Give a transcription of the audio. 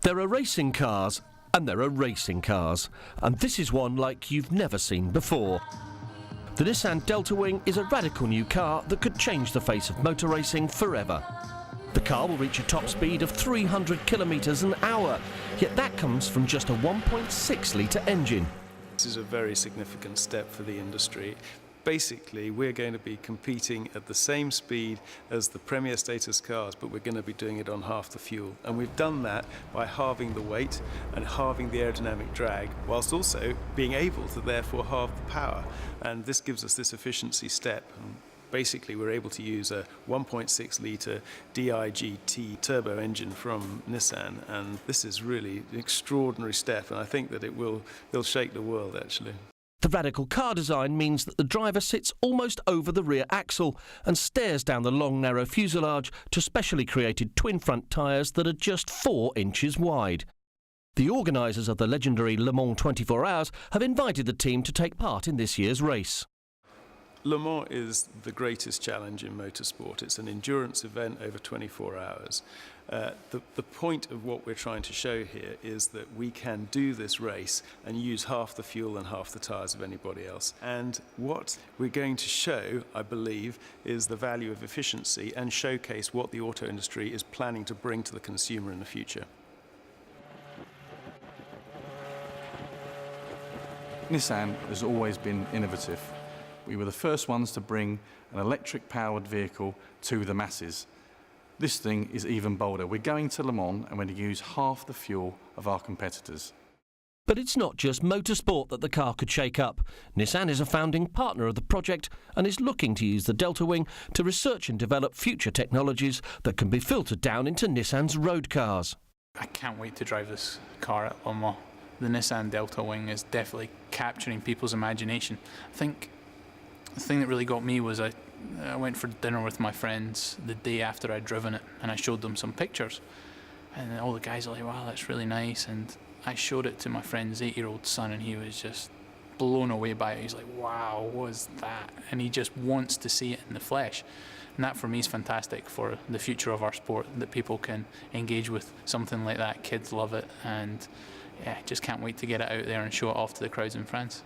There are racing cars, and there are racing cars, and this is one like you've never seen before. The Nissan DeltaWing is a radical new car that could change the face of motor racing forever. The car will reach a top speed of 300 kilometres an hour, yet that comes from just a 1.6-litre engine. This is a very significant step for the industry. Basically, we're going to be competing at the same speed as the Premier status cars, but we're going to be doing it on half the fuel. And we've done that by halving the weight and halving the aerodynamic drag, whilst also being able to therefore halve the power. And this gives us this efficiency step. And basically, we're able to use a 1.6-litre DIGT turbo engine from Nissan, and this is really an extraordinary step, and I think that it'll shake the world, actually. The radical car design means that the driver sits almost over the rear axle and stares down the long, narrow fuselage to specially created twin front tyres that are just 4 inches wide. The organisers of the legendary Le Mans 24 Hours have invited the team to take part in this year's race. Le Mans is the greatest challenge in motorsport. It's an endurance event over 24 hours. The point of what we're trying to show here is that we can do this race and use half the fuel and half the tyres of anybody else. And what we're going to show, I believe, is the value of efficiency and showcase what the auto industry is planning to bring to the consumer in the future. Nissan has always been innovative. We were the first ones to bring an electric-powered vehicle to the masses. This thing is even bolder. We're going to Le Mans and we're going to use half the fuel of our competitors. But it's not just motorsport that the car could shake up. Nissan is a founding partner of the project and is looking to use the DeltaWing to research and develop future technologies that can be filtered down into Nissan's road cars. I can't wait to drive this car at Le Mans. The Nissan DeltaWing is definitely capturing people's imagination. I think the thing that really got me was I went for dinner with my friends the day after I'd driven it, and I showed them some pictures, and all the guys were like, wow, that's really nice. And I showed it to my friend's 8-year-old son, and he was just blown away by it. He's like, wow, what was that? And he just wants to see it in the flesh. And that for me is fantastic for the future of our sport, that people can engage with something like that. Kids love it, and yeah, just can't wait to get it out there and show it off to the crowds in France.